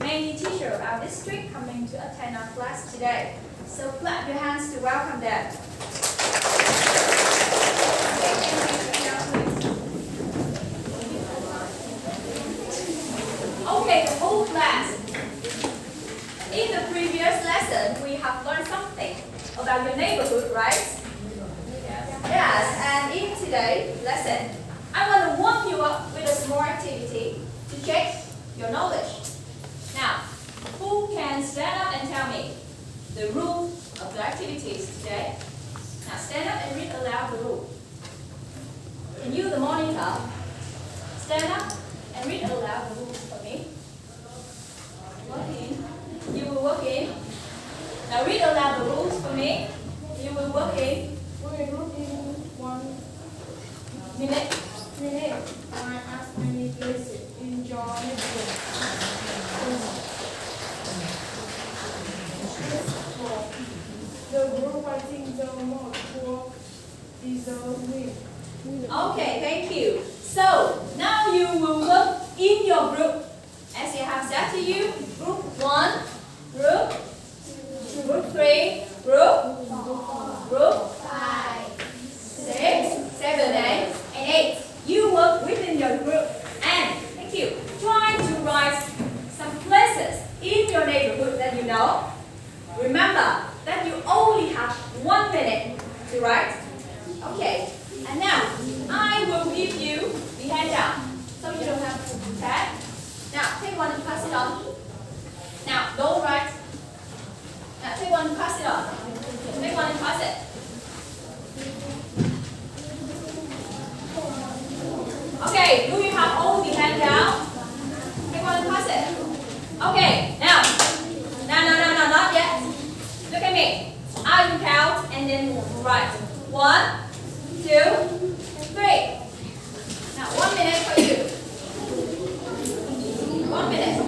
many teachers of our district coming to attend our class today. So clap your hands to welcome them. Okay, the whole class. In the previous lesson, we have learned something about your neighborhood, right? Yes, and in today's lesson, I want to warm you up with a small activity to check your knowledge. Now, who can stand up and tell me the rule of the activities today? Now, stand up and read aloud the rule. Can you, the monitor, stand up and read aloud the rules for me? Work in. You will work in. Now, read aloud the rules for me. You will work in. We will look in 1 minute. I ask many places in your neighborhood. The group writing the most work is the win. Okay, thank you. So, now you will work in your group. As I have said to you, group 1, group 3, group 5, 6, 7, 8. You work within your group. And, thank you, try to write some places in your neighborhood that you know. Remember that you only have 1 minute to write. Okay, and now I will give you the handout so you don't have to tag. Now, take one and pass it on. Now, don't write. Now, take one and pass it on. Take one and pass it. Okay, do you have all the handout? Take one and pass it. Okay, now, not yet. Look at me. I will count and then write. 1, 2, 3. Now, 1 minute for you. 1 minute.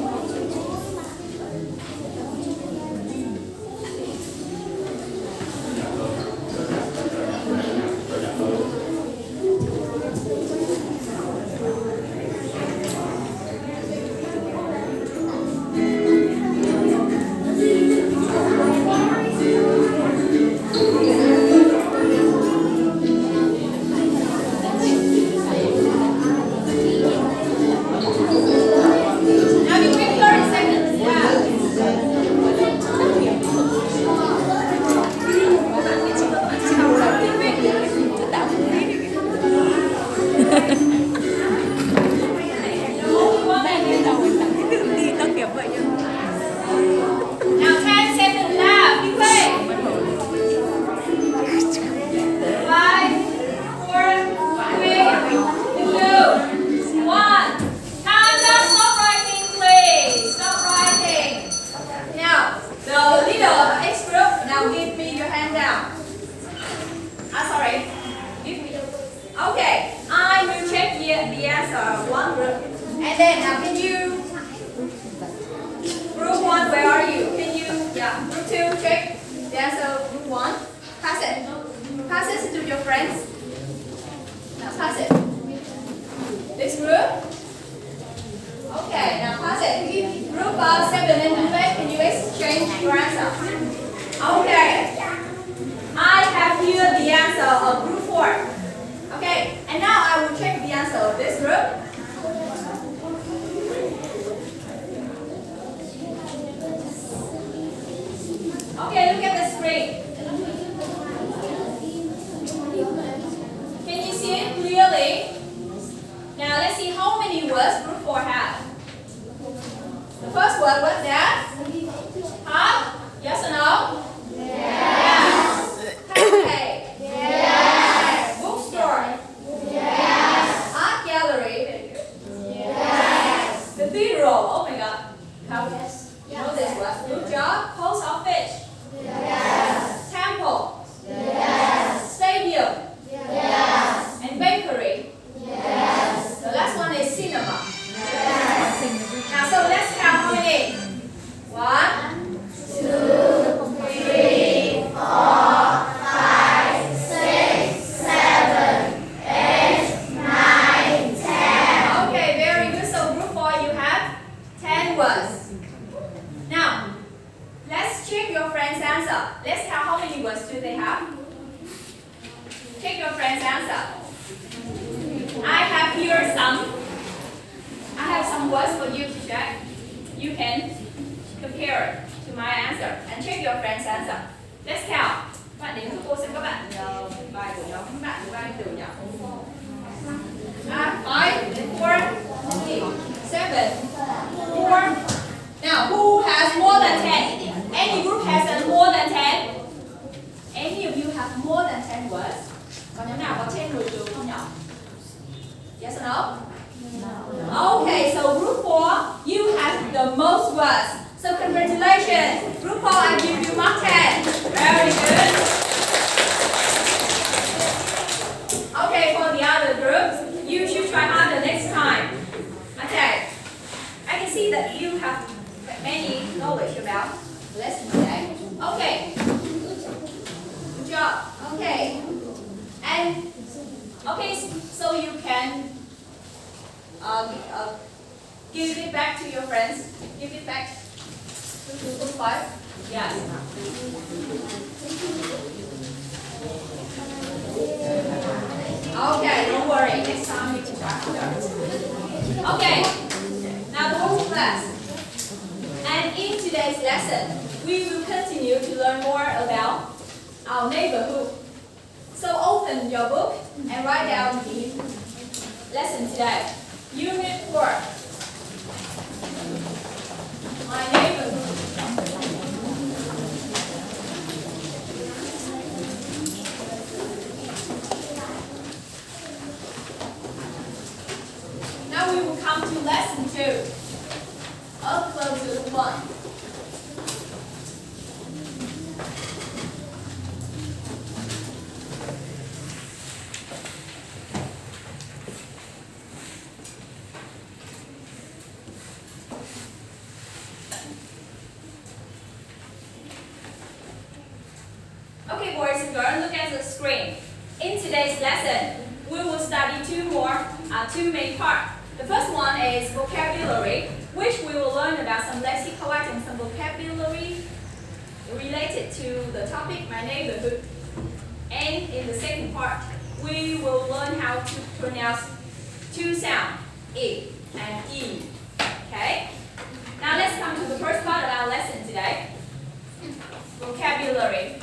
Let's count how many words do they have. Check your friend's answer. I have here some. I have some words for you to check. You can compare it to my answer and check your friend's answer. Let's count. Bạn đến với cô xem các bạn bài của nhóm các bạn bài từ nhỉ? 5, 4, 7, 4. Now, who has more than 10? Any group has more than 10? Any of you have more than 10 words? Còn nhóm nào có trên 10 từ không nhỉ? Yes or no? No. Okay, so group 4, you have the most words. So congratulations. Group 4, I give you mark 10. Very good. Okay, for the other groups, you should try harder next time. Okay. I can see that you have many knowledge about lesson today. Okay. Good job. Okay. And okay, so you can give it back to your friends. Give it back to group 5. Yes. Okay, don't worry. Next time you can try harder. Okay. Now the whole class. And in today's lesson, we will continue to learn more about our neighborhood. So open your book and write down the lesson today. Unit 4. My neighborhood. Now we will come to lesson 2. Up close to the 1. Okay, boys and girls, look at the screen. In today's lesson, we will study two main parts. The first one is vocabulary, which we will learn about some lexical and some vocabulary related to the topic my neighborhood. And in the second part, we will learn how to pronounce two sounds, I and E. Okay? Now let's come to the first part of our lesson today. Vocabulary.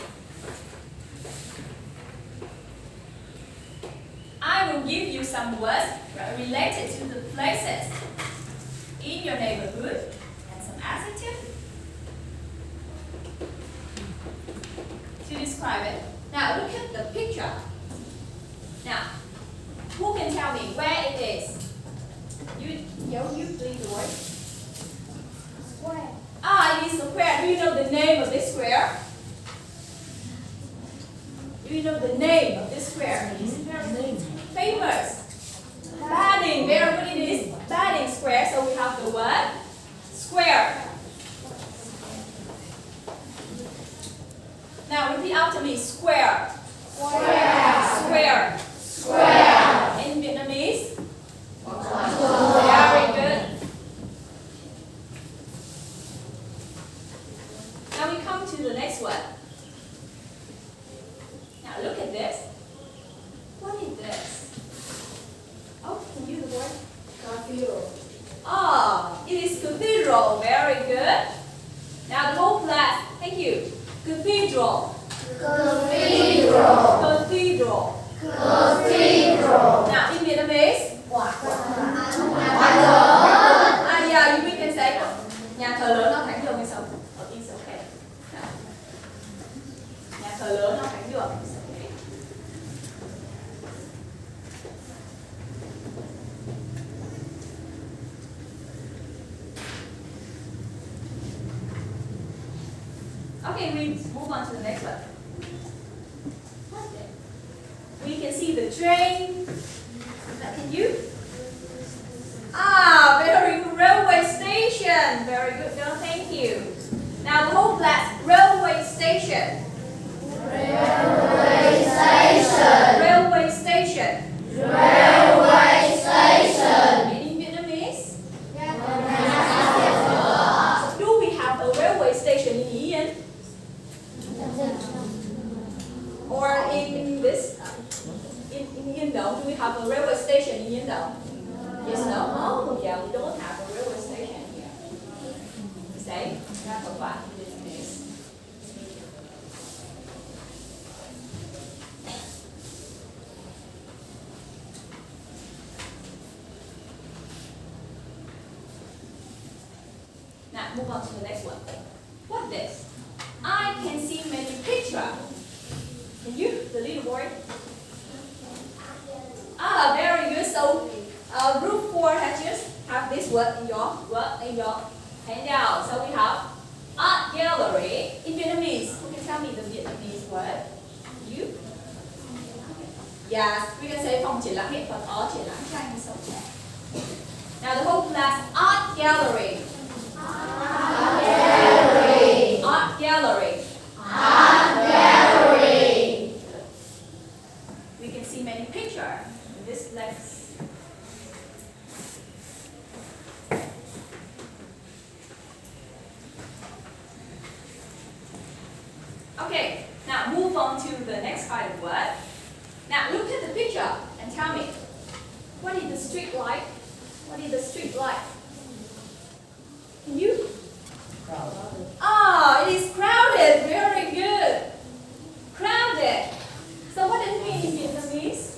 I will give you some words related to the places in your neighborhood and some adjectives to describe it. Now look at the picture. Now, who can tell me where it is? You please the word. Square. Ah, it is a square. Do you know the name of this square? Do you know the name of this square? Famous. Batting. Very good. It is batting square. So we have the word square. Now repeat after me. Square. Square. Square. Square. In Vietnamese? Very good. Now we come to the next one. Now look at this. What is this? Oh, can you use the word? Cathedral. Ah, it is cathedral. Very good. Now the whole class. Thank you. Cathedral. Cathedral. Cathedral. Cathedral. Now in Vietnamese. Yeah, we can say nhà thờ lớn ở thánh đường hay sao? It's okay. Now, nhà thờ lớn ở thánh đường. It's okay. Okay, we move on to the next one. We can see the train. Can you? Ah, very good. Railway station. Very good. No, thank you. Now the whole class. Railway station. Railway station. Railway station. Railway station. In Vietnamese? Do we have a railway station in Yên? Ra khẩu quả dismiss. Now move on to the next one. What's this? I can see many pictures. Can you, the little boy? Ah, very good. So, group 4 hatches have this word in your handout. So we have art gallery in Vietnamese. Who can tell me the Vietnamese word? You? Yes, we can say phòng triển lãm nghệ thuật or triển lãm tranh. So, now the whole class, art gallery. Art gallery. Art gallery. Art gallery. We can see many pictures in this place. Okay, now move on to the next kind of word. Now look at the picture and tell me, what is the street like? What is the street like? Can you? Crowded. Ah, it is crowded. Very good. Crowded. So what does it mean in Vietnamese?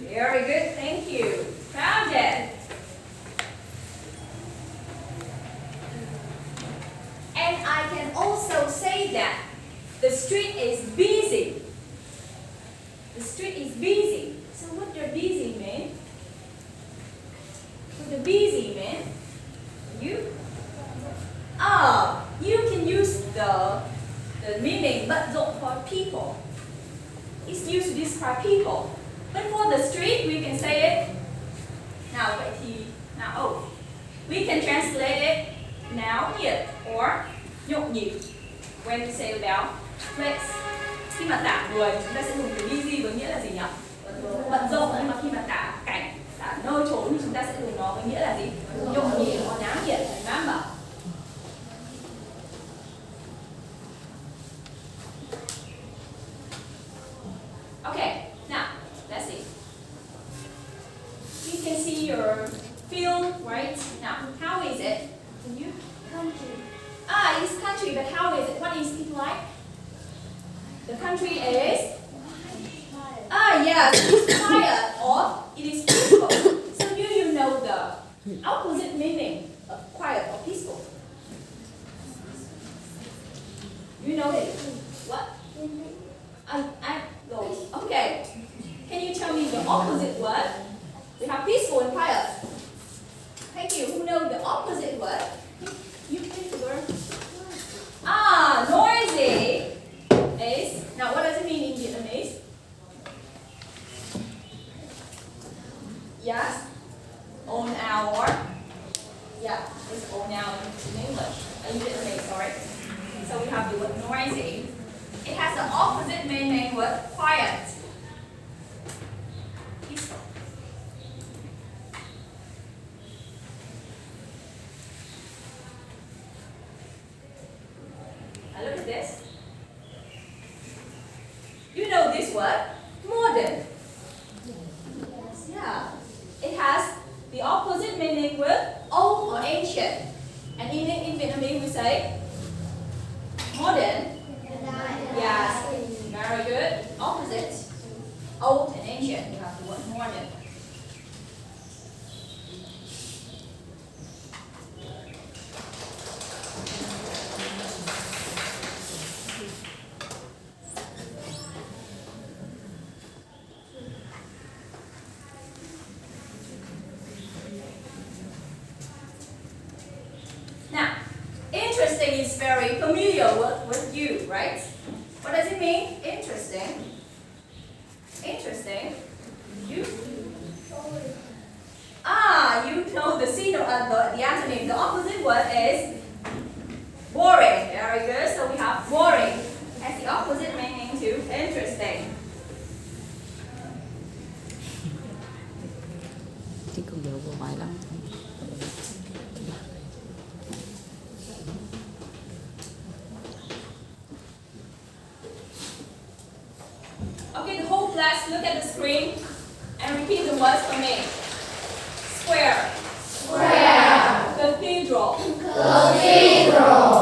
Very good. Thank you. Crowded. And I can also say that the street is busy. The street is busy. So what does busy mean? What does busy mean? You? Ah, you can use the meaning bận rộn for people. It's used to describe people. But for the street, we can say it. Nào vậy thì we can translate it náo nhiệt or nhộn nhịp. When we say about place. Khi mà tả người, chúng ta sẽ dùng từ busy với nghĩa là gì nhỉ? Bận rộn, nhưng mà khi mà tả cảnh, tả nơi trốn thì chúng ta sẽ dùng nó với nghĩa là gì? Nhộn nhịp hoặc náo nhiệt. Remember? Okay, now let's see. You can see your field, right? Now, how is it? Can you? Country. Ah, it's country, but how is it? What is it like? The country is? Yes, it's quiet or it is peaceful. So do you know the opposite meaning of quiet or peaceful? You know it? What? Okay. Can you tell me the opposite word? We have peaceful and quiet. Thank you. Who knows the opposite word? You pick the word. Noisy is. Now, what does it mean in Vietnamese? Yes. Ồn ào or? Yeah, it's ồn ào in English. In Vietnamese, sorry. So we have the word noisy. It has the opposite meaning word quiet. Peaceful. Now look at this. You know this word? Modern. Yeah. It has the opposite meaning with old or ancient. And in Vietnamese we say modern. Yes. Very good. Opposite. Old and ancient. You have the word modern. Now, interesting is very familiar with you, right? What does it mean? Interesting. Interesting. You? You know the the antonym. The opposite word is boring. Very good. So we have boring as the opposite meaning to interesting. Chứ còn giờ vô mãi lắm. Okay, the whole class, look at the screen and repeat the words for me. Square. Square. Cathedral. Cathedral.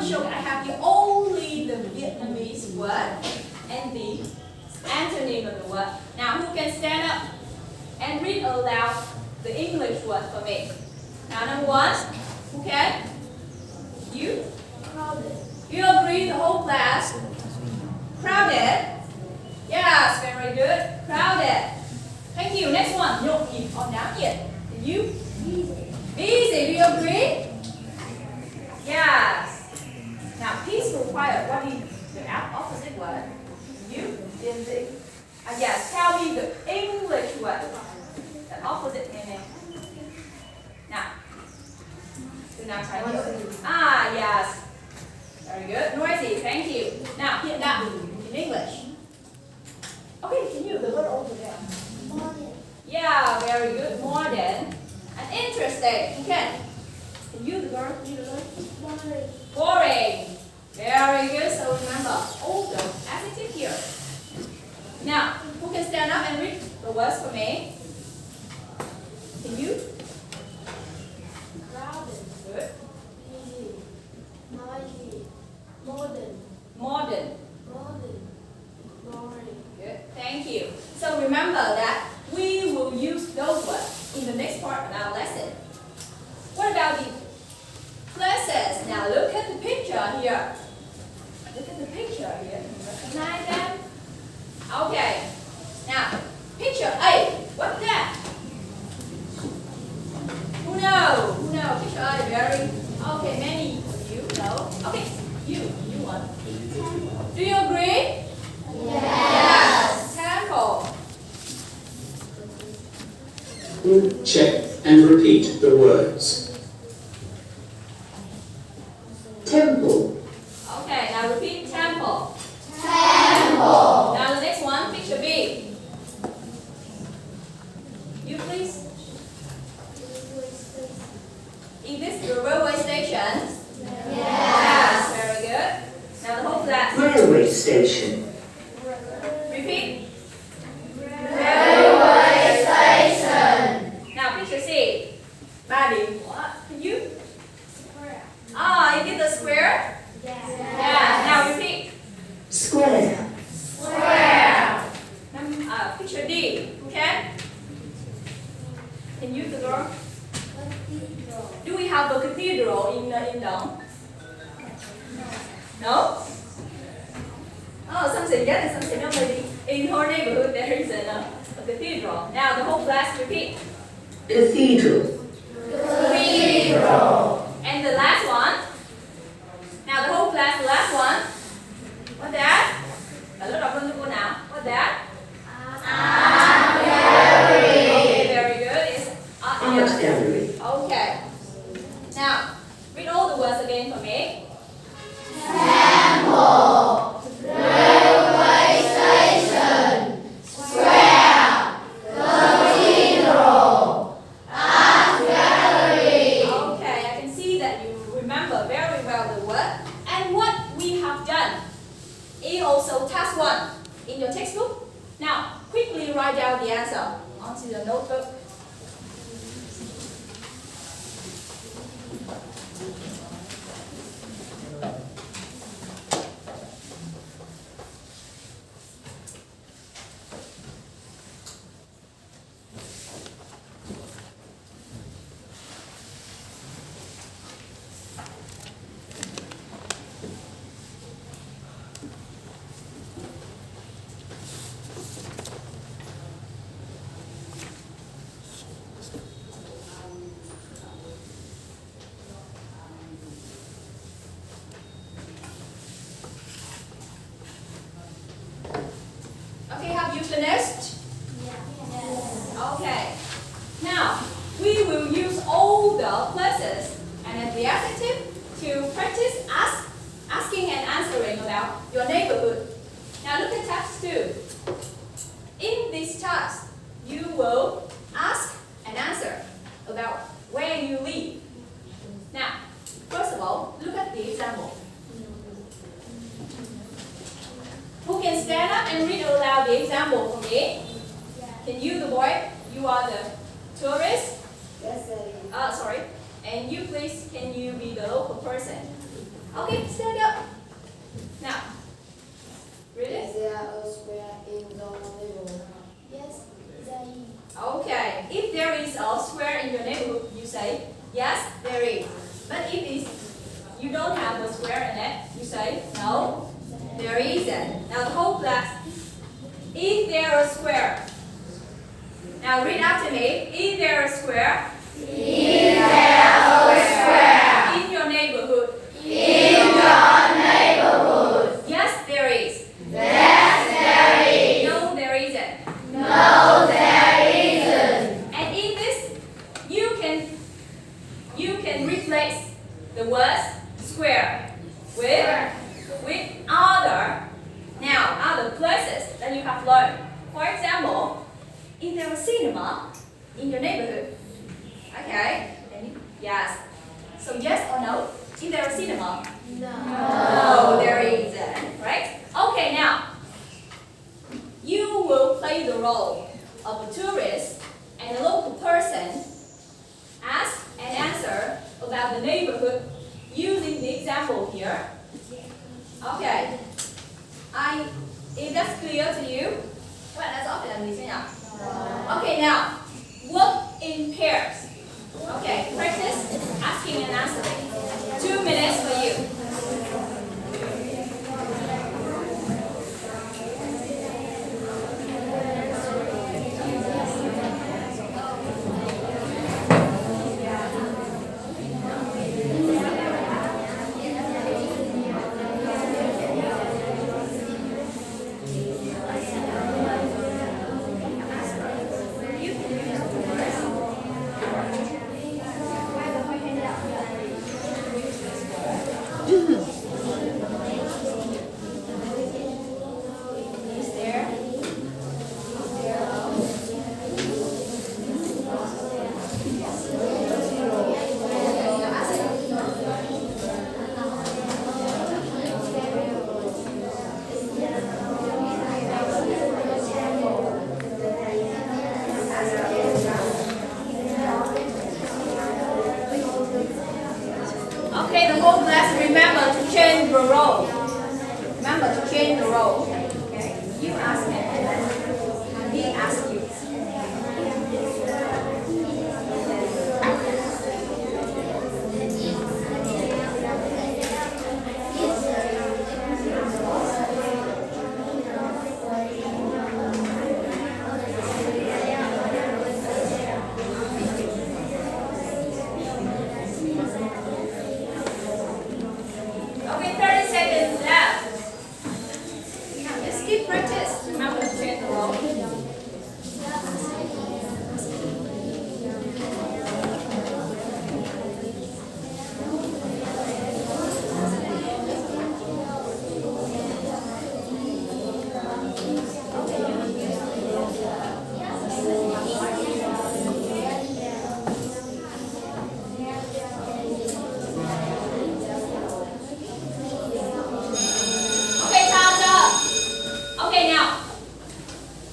show that I have here only the Vietnamese word and the antonym of the word. Now, who can stand up and read aloud the English word for me? Now, number one, who can? You? Crowded. You agree, the whole class? Crowded? Yes, very good. Crowded. Thank you. Next one, nhộn nhịp or náo nhiệt. And you? Busy. Busy, do you agree? Yes. Now, peaceful, quiet, what is the opposite word? You? Yes, tell me the English word. The opposite meaning. Now, từ nào trái nhiều? Yes. Very good. Noisy, thank you. Now, hiện đại in English. Okay, can you the word over there? Modern. Yeah, very good. Modern and interesting. Okay. Can you the girl? You the girl? Boring. Boring. Very good. So remember all the adjective here. Now, who can stand up and read the words for me? Can you? Crowded. Good. Busy. Noisy. Modern. Modern. Modern. Boring. Good. Thank you. So remember that we will use those words in the next part of our lesson. What about the places? Now look at the picture here. Look at the picture here. Can you recognize them? Okay. Now, picture A. What's that? Who knows? Who knows? Picture A. Very. Okay, many of you know. Okay, you one. Do you agree? Yes. Temple. Check and repeat the words. Temple, Okay, now repeat temple. Temple. Now the next one, picture B. You please. Is this the railway station? Yes. Very good. Now the whole class. railway station, Repeat. Railway station. Now picture C. Ba điểm. What? Can you? Square. Is it the square? Yes. Yeah. Now repeat. square, Square. Picture D. Who can? Can you, the girl? Cathedral. Do we have a cathedral in Dong? No? Oh, something yes and something no. Maybe in her neighborhood there is a cathedral. Now the whole class repeat. cathedral, Cathedral. And the last one. Now the whole class, the last one. What's that? Cả lớp đọc luôn cho cô nào. What's that? Okay, very good. It's art art gallery. gallery, Okay. Now, read all the words again for me. Okay, I can see that you remember very well the word. And what we have done is also task 1 in your textbook. Now, quickly write down the answer onto the notebook. Okay, have you finished? Yes. Okay. Now, we will use all the places and the adjective to practice asking and answering about your neighborhood. Now look at task 2. In this task, you will ask and answer about where you live. Now, first of all, look at the example. Who can stand up and read aloud the example for me? Can you, the boy? You are the tourist? Yes, sir. Sorry. And you please, can you be the local person? Okay, stand up. Now, read it. Is there a square in the neighborhood? Yes, there is. Okay, if there is a square in your neighborhood, you say, yes, there is. But if you don't have a square in it, you say, no, there isn't. Now the whole class, is there a square? Now read after me. Is there a square? Is there a square In your neighborhood? in your neighborhood? Yes, there is. Yes, there is. No, there isn't. No, there isn't. And in this, you can replace the words square with other places that you have learned. For example, is there a cinema in your neighborhood? Okay. Yes. So yes or no? Is there a cinema? No, there isn't. Right? Okay, now you will play the role of a tourist and a local person. Ask and answer about the neighborhood using the example here. Okay. If that's clear to you, các bạn đã rõ phải làm gì chưa nhỉ? Okay, now work in pairs. Okay, practice asking and answering. 2 minutes for you. Okay, the whole class remember to change the role. Remember to change the role. Okay, you ask him and then he asks you. Okay, 30 seconds left. Now let's keep practice. Remember to change the role. Okay, time up. Okay, now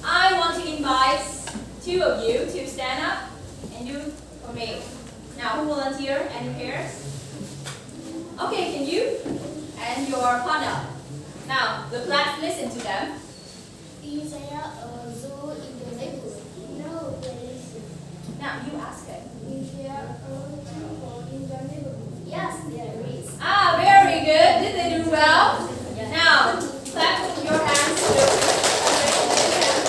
I want to invite 2 of you to stand up and do for me. Now, who volunteer? Any pairs? Okay, can you and your partner? Now, the class listen to them. Is there a zoo in the neighborhood? No, there isn't. Now, you ask it. Is there a temple in the neighborhood? Yes, there is. Ah, very good. Did they do well? Now, clap with your hands too.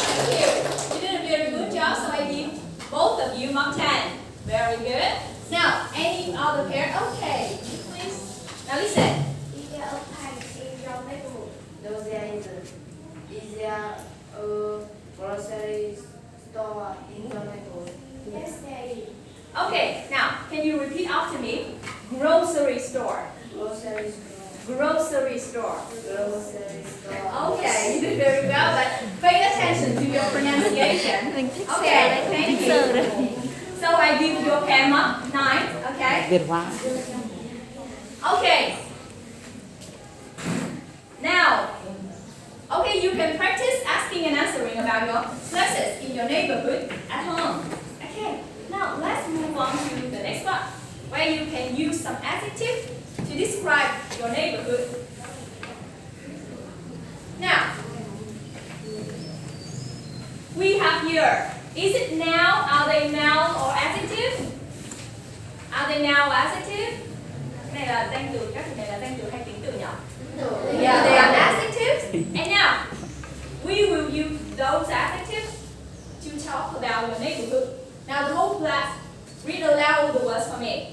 Thank you. You did a very good job, so I give both of you mark 10. Very good. Now, any other pair? Okay, please. Now listen. Is there a park in your neighborhood? No, there isn't. Is there a grocery store in your neighborhood? Yes, there is. Okay, now, can you repeat after me? Grocery store. Grocery store. Grocery store. Grocery store. Okay, you did very well, but pay attention to your pronunciation. Okay, thank you. So I give your pen mark 9, okay? Việt hóa. Okay. Now, okay, you can practice asking and answering about your places in your neighborhood at home. Okay, now let's move on to the next part, where you can use some adjectives to describe your neighborhood. the noun adjective. Cái này là danh từ, các từ này là danh từ hay tính từ nhỉ? Yeah, they are adjectives. And now, we will use those adjectives to talk about your neighborhood. Now the whole class, read aloud all the words for me.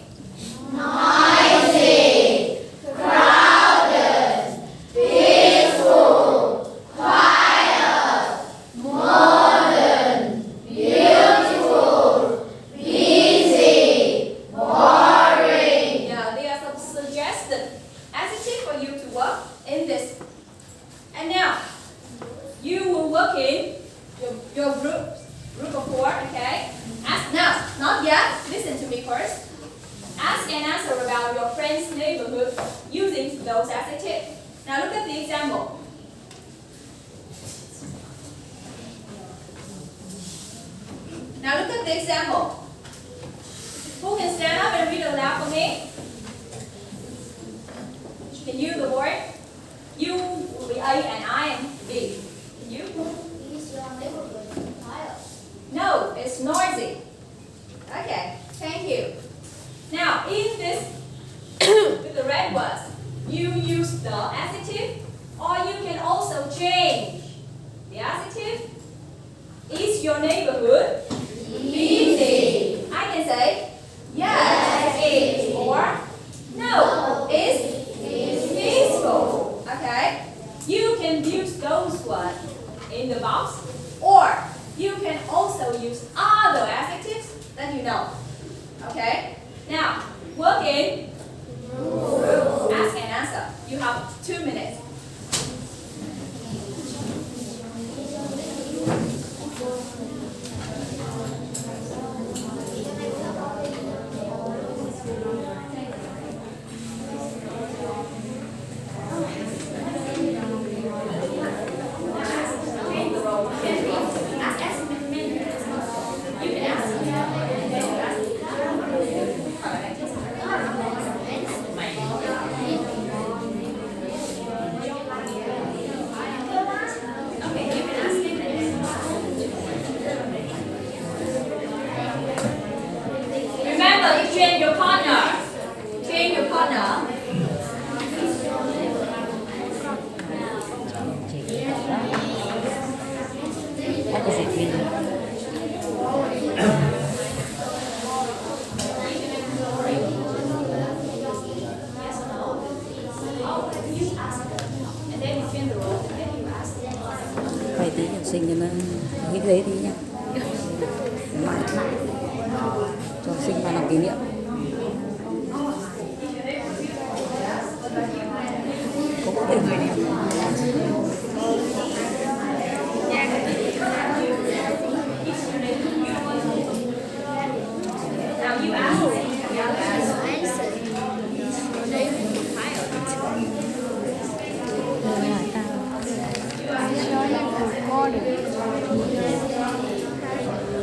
Noisy, crowded, peaceful, quiet, modern, beautiful, busy, boring. Yeah, there are some suggested adjectives for you to work in this. And now, you will work in your group of 4, okay? Now, not yet, listen to me first. Ask and answer about your friend's neighborhood using those adjectives. Now look at the example. Now look at the example. Who can stand up and read aloud for me? Can you, the boy? You will be A and I am B. Can you? Is your neighborhood quiet? No, it's noisy. Okay, thank you. Now, in this, with the red words, you use the adjective, or you can also change the adjective. Is your neighborhood busy? I can say, yes, it is, or no, it's peaceful. Okay? You can use those words in the box, or you can also use other adjectives that you know. Okay? Now, work in group. Ask and answer. You have 2 minutes. Remember, you train your partner. Train your partner. And then you train the role, and then you ask them. Vậy tí học sinh cho nó nghĩ thế tí nhá. Mãi cho học sinh vào làm kỷ niệm. Có thể người này. Now you ask the other answer.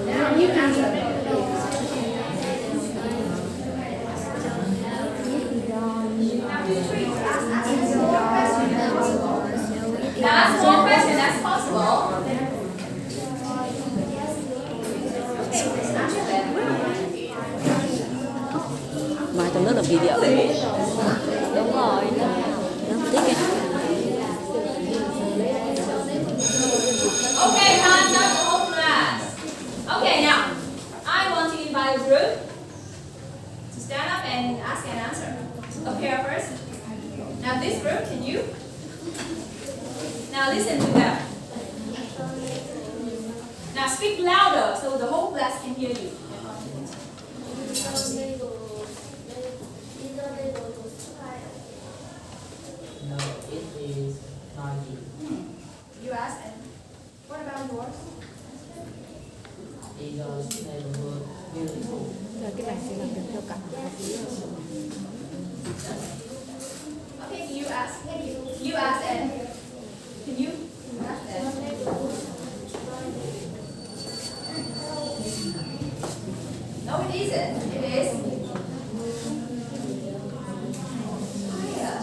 Now you answer. Now ask more questions, that's possible. Okay, let's answer them. Mai trong lớp làm kỷ niệm. Đúng rồi. Thích ấy. Okay, time, not the whole class. Okay, now, I want to invite a group to stand up and ask and answer. Appear first. Now this group, can you? Now listen to them. Now speak louder so the whole class can hear you. No, it is noisy. You ask, and what about yours? Is your neighborhood beautiful? Là cái bài sẽ làm việc theo cả. Okay, can you ask? You ask, and can you ask them? No, it isn't. It is. Higher.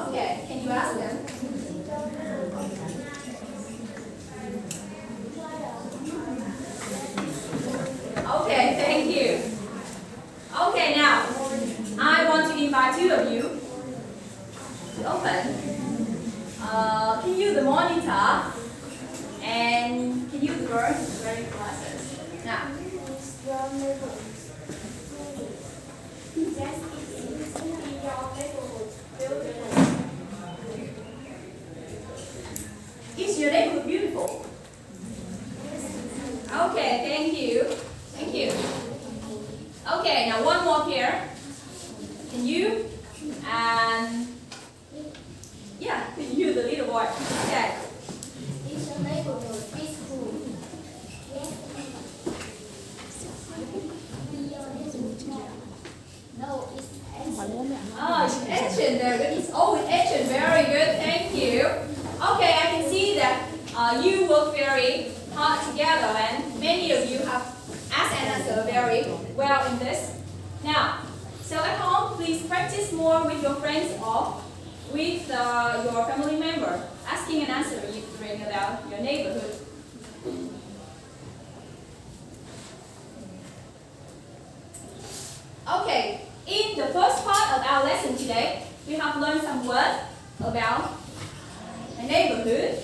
Okay, can you ask them? Okay, thank you. Okay, to open. Can you use the monitor and can you use the wearing glasses? Now, Your neighborhood. Yes, it is in your neighborhood. Beautiful. is your neighborhood beautiful? Okay, thank you. Thank you. Okay, now one more here. Can you? And yeah, can you, the little boy? Okay. Is your neighborhood peaceful? Yes. No, it's ancient. Oh, it's ancient. Very good. It's always ancient. Very good. Thank you. Okay, I can see that you work very hard together, and many of you have asked and answered very well in this. Now, so at home, please practice more with your friends or with your family member, asking and answering about your neighborhood. Okay, in the first part of our lesson today, we have learned some words about a neighborhood,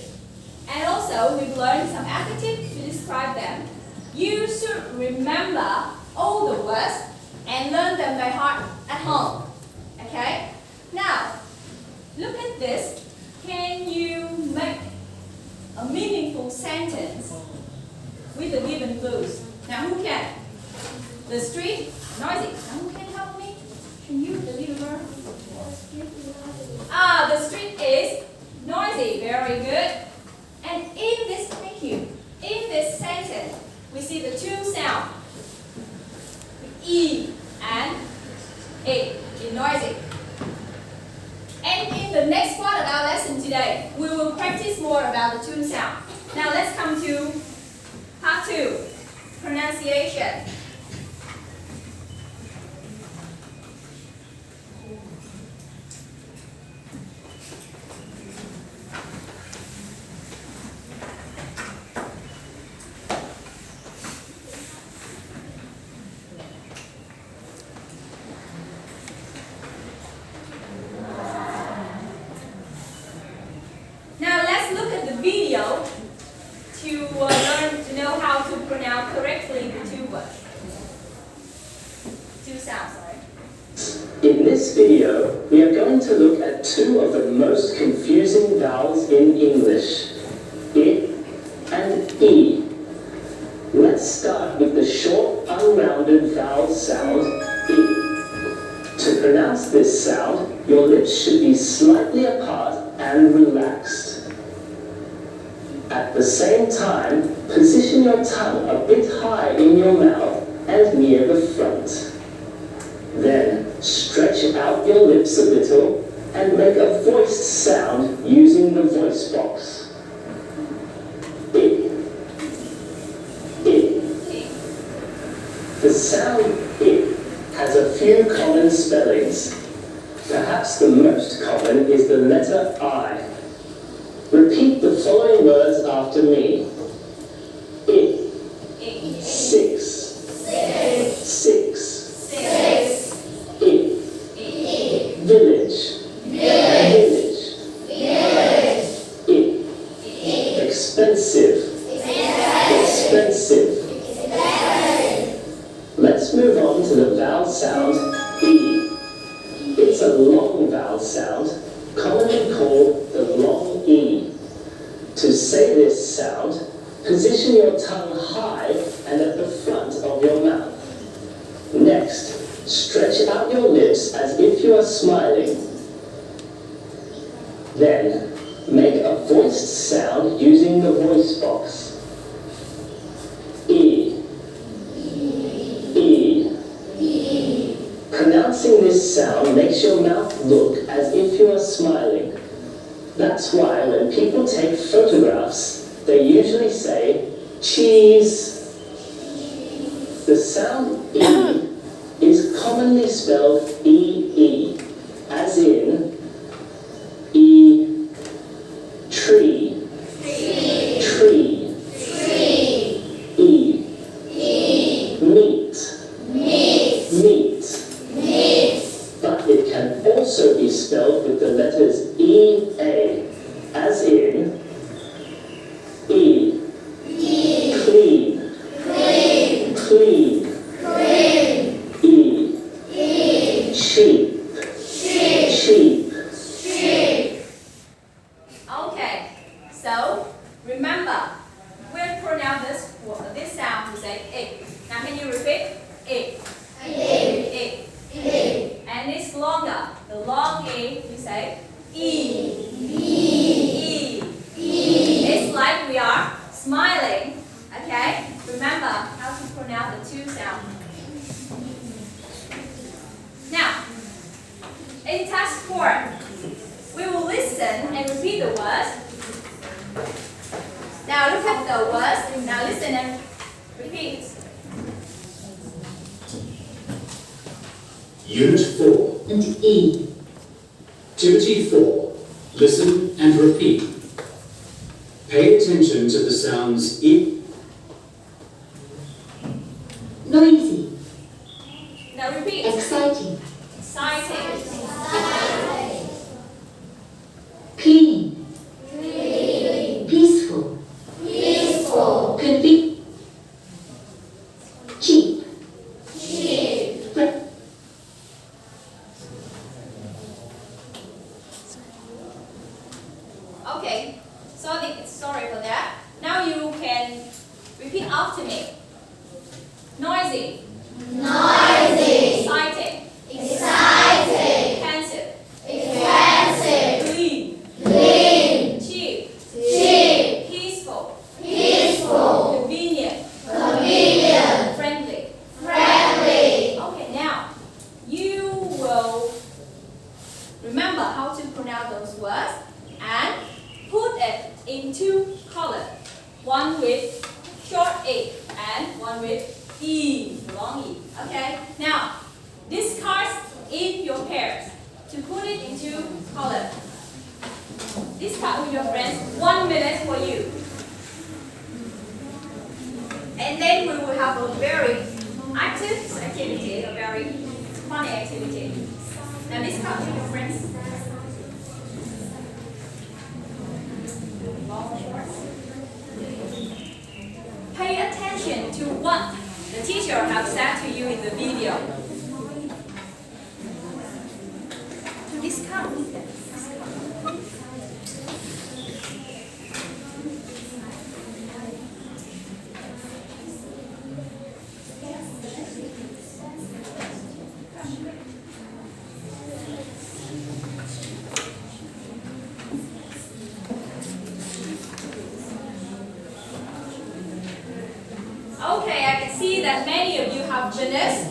and also we've learned some adjectives to describe them. You should remember all the words and learn them by heart at home. Okay? Now, look at this. Can you make a meaningful sentence with the given clues? Now, who can? The street, noisy. Now, who can help me? Can you, the little girl? Ah, the street is noisy. Very good. And in this, thank you. In this sentence, we see the two sounds. E and A in noisy. And in the next part of our lesson today, we will practice more about the two sounds. Now let's come to part 2, pronunciation. Now let's look at the video to learn to know how to pronounce correctly the two words. Two sounds, sorry. In this video, we are going to look at two of the most confusing vowels in English, I and E. Let's start with the short, unrounded vowel sound, I. To pronounce this sound, your lips should be slightly apart and relaxed. At the same time, position your tongue a bit high in your mouth and near the front. Then, stretch out your lips a little and make a voiced sound using the voice box. I. I. The sound I has a few common spellings. Perhaps the most common is the letter I. Repeat the following words after me. I. 6. 6. I. Village. Village. I. Expensive. Expensive. Let's move on to the vowel sound E. It's a long vowel sound, commonly called the long E. To say this sound, position your tongue high and at the front of your mouth. Next, stretch out your lips as if you are smiling. Then, make a voiced sound using the voice box. E. E. Pronouncing this sound makes your mouth look as if you are smiling. That's why when people take photographs, they usually say, cheese. The sound E is commonly spelled E-E, as in E, tree, tree, E, meat, meat. But it can also be is spelled with the letters E-A, as in E. Clean. Clean. E. Cheap. Cheap. Okay, so remember, we'll pronounce this sound to say it. Now can you repeat? It. It. And it's longer. The long E, you say E. E. It's like we are smiling. Okay? Remember how to pronounce the two sounds. Now, in task 4, we will listen and repeat the words. Now look at the words. Now listen and repeat. Unit 4 and E. Activity 4. Listen and repeat. Pay attention to the sounds I, Noisy. Now repeat. Exciting. Exciting. Clean. Peaceful. Convenient. Cheap. Okay. Sorry for that. Now you can repeat after me. Noisy. Exciting. Expensive. Clean. Cheap. Peaceful. Convenient. Friendly. Okay, now you will remember how to pronounce those words and put it in two colors. One with short E and one with E, long E. Okay? Now, discuss in your pairs to put it into color. Discuss with your friends. 1 minute for you. And then we will have a very active activity, a very funny activity. Now discuss with your friends. Pay attention to what the teacher has said to you in the video. To discuss. Okay, I can see that many of you have finished.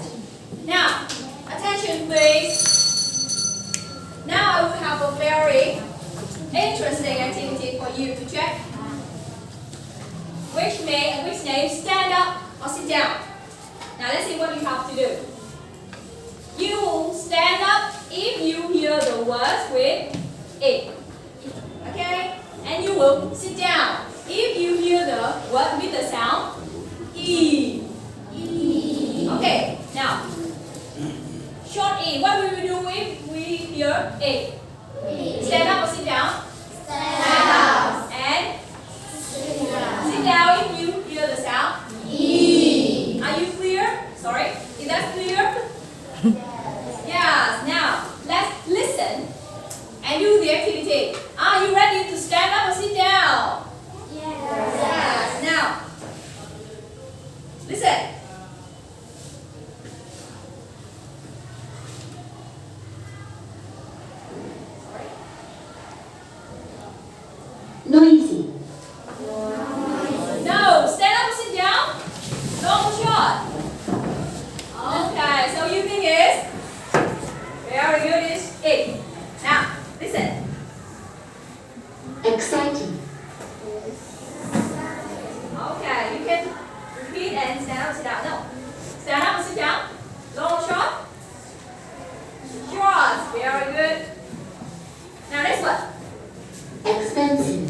Now, attention please. Now I will have a very interesting activity for you to check. Which name stand up or sit down? Now let's see what you have to do. You will stand up if you hear the words with it. Okay? And you will sit down if you hear the word with the sound E. Okay, now short E. What will we do if we hear E? Stand up or sit down? Stand up. And sit down if you hear the sound E. Are you clear? Sorry, is that clear? Yes. Now let's listen and do the activity. Are you ready to stand up or sit down? Yes. Now. Listen. Noisy. No, stand up or sit down. Long or short. Okay, so you think is very good is it. Now, listen. Exciting. Okay, you can repeat and stand up or sit down. No. Stand up or sit down. Long or short? Short. Very good. Now next one. Expensive.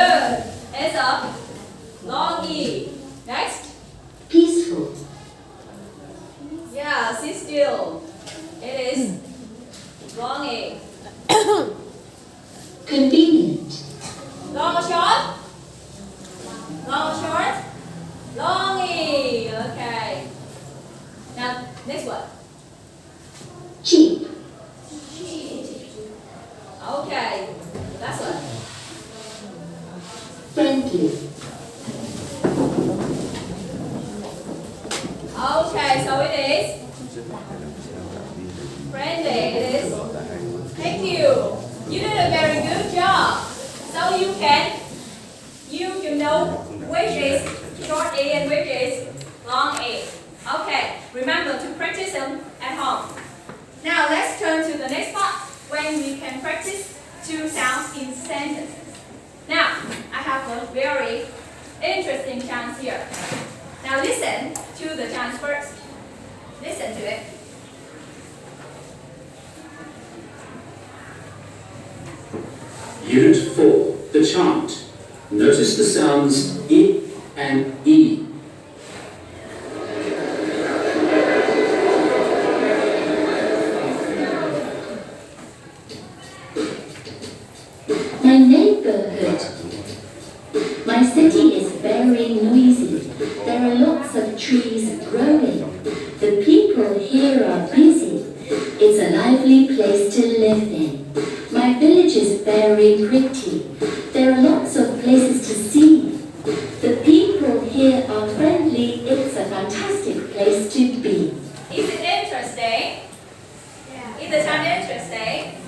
Good. It's a long E. Next. peaceful, Yeah, sit still. It is long E. convenient, Long or short? Long or short? Long E. Okay. Now, next one. cheap, Okay. Last one. friendly, Okay, so it is friendly. It is. Thank you. You did a very good job. So you can know which is short A and which is long A. Okay. Remember to practice them at home. Now let's turn to the next part when we can practice two sounds in sentences. Now I have a very interesting chant here. Now listen to the chant first. Listen to it. Unit 4, the chant. Notice the sounds I and E. my neighborhood. My city is very noisy. There are lots of trees growing. The people here are busy. It's a lively place to live in. My village is very pretty. There are lots of places to see. The people here are friendly. It's a fantastic place to be. Is it interesting? Is the chant interesting?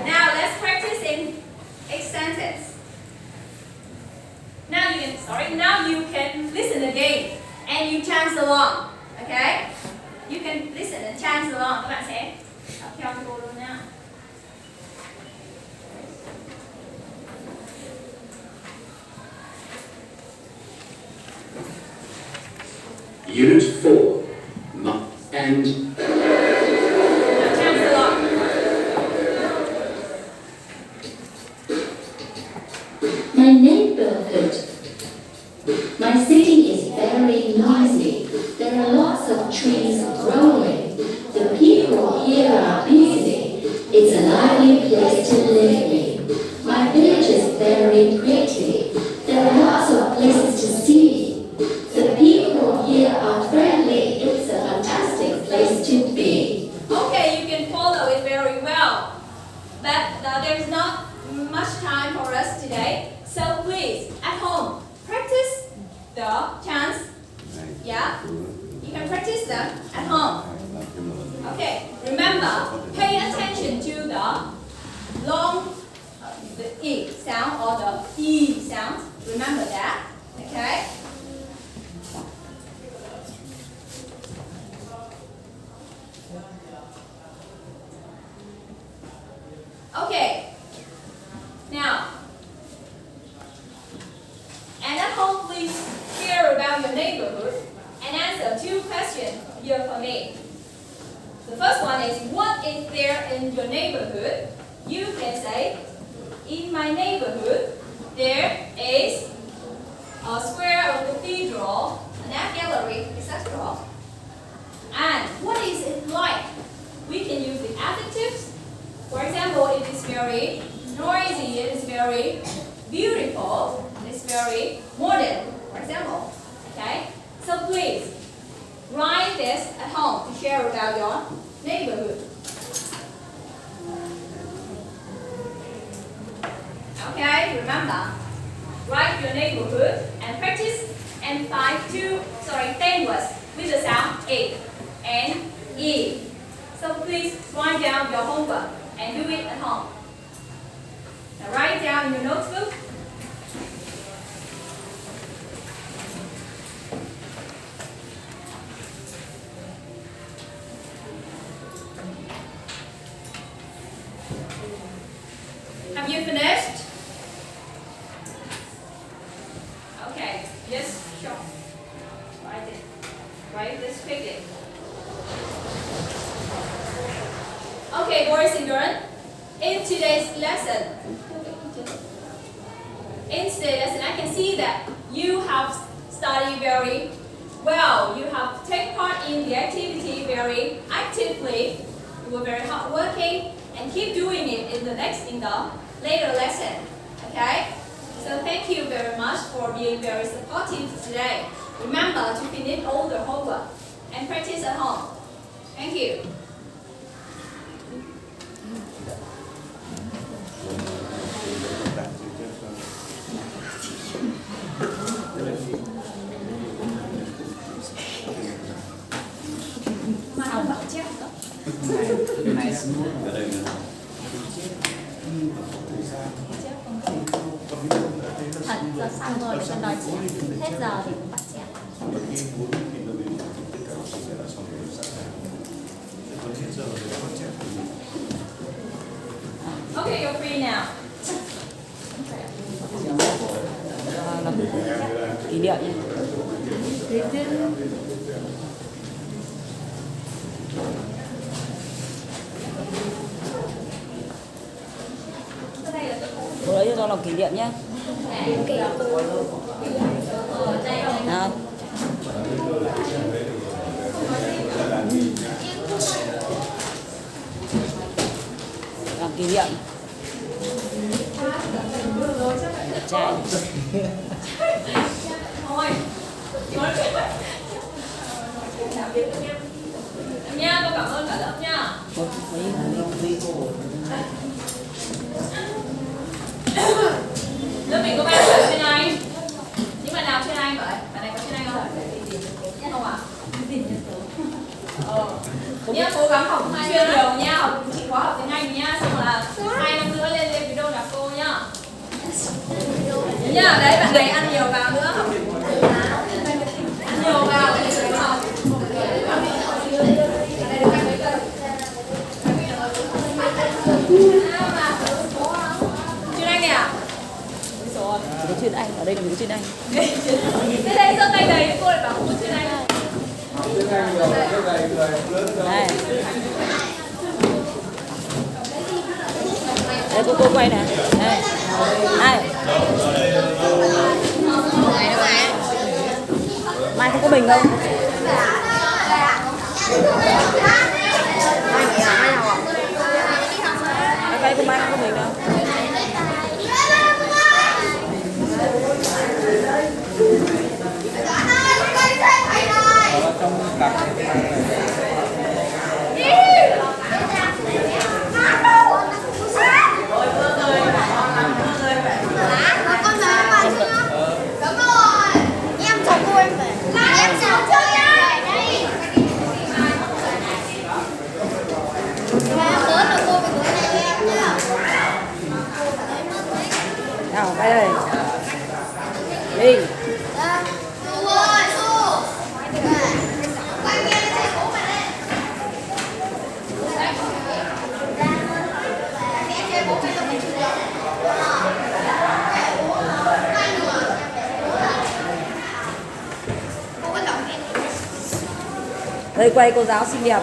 Now let's practice in a sentence. Now you can listen again and you chant along. Okay? You can listen and chant along. Các bạn sẽ đọc theo cho cô luôn nha. Unit 4, and Now chant along. My neighborhood. My city is very noisy. There are lots of trees growing. The people here are busy. It's a lively place to live in. My village is very pretty. There are lots of places to see. The people here are friendly. It's a fantastic place to be. Okay, you can follow it very well. But there's not much time for us today. So please, at home, practice the chants. Yeah? You can practice them at home. Okay, remember, pay attention to the long, the E sound or the E sound. Remember that, okay? Okay, now, and at home, please share about your neighborhood and answer two questions here for me. The first one is, what is there in your neighborhood? You can say, in my neighborhood, there is a square, a cathedral, an art gallery, etc. And what is it like? We can use the adjectives. For example, it is very noisy, it is very beautiful, it is very modern, for example. Okay? So please, write this at home to share about your neighborhood. Okay, remember, write your neighborhood and practice and 10 words with the sound A and E. So please write down your homework and do it at home. Now write down in your notebook. Have you finished? Okay, just show. Write it. Write this quickly. Okay, boys and girls. In today's lesson, Instead, as I can see that you have studied very well. You have taken part in the activity very actively. You were very hardworking and keep doing it in the later lesson. Okay? So thank you very much for being very supportive today. Remember to finish all the homework and practice at home. Thank you. Thật giờ xong rồi con đòi chép. Hết giờ thì cũng bắt chép. Okay, you're free now. Làm kỷ niệm nhé. Bữa đấy cho làm kỷ niệm nhé. Nào. Làm kỷ niệm. Đẹp trai. Thôi. Nha, tôi cảm ơn cả lớp nha. Lớp mình có 3 bạn chuyên Anh. Những bạn nào chuyên Anh vậy? Bạn này có chuyên Anh không? Không ạ? Nhá, cố gắng học chuyên nhiều nha, học chị khóa học tiếng Anh nha, xong là 2 năm nữa lên video gặp cô nhá. Nhá, đấy bạn này ăn nhiều vào nữa, học nhiều vào để được học. Chuyên Anh này à? Chỉ có chuyên Anh, ở đây là mình có chuyên Anh. Thế đây giơ tay đầy cô lại bảo không có chuyên Anh. Này. Đây cô quay này. Đây. Này. Mai không có bình không? Đây cô Mai không có bình đâu. Nào, quay đây. Đi. Đây quay cô giáo xinh đẹp.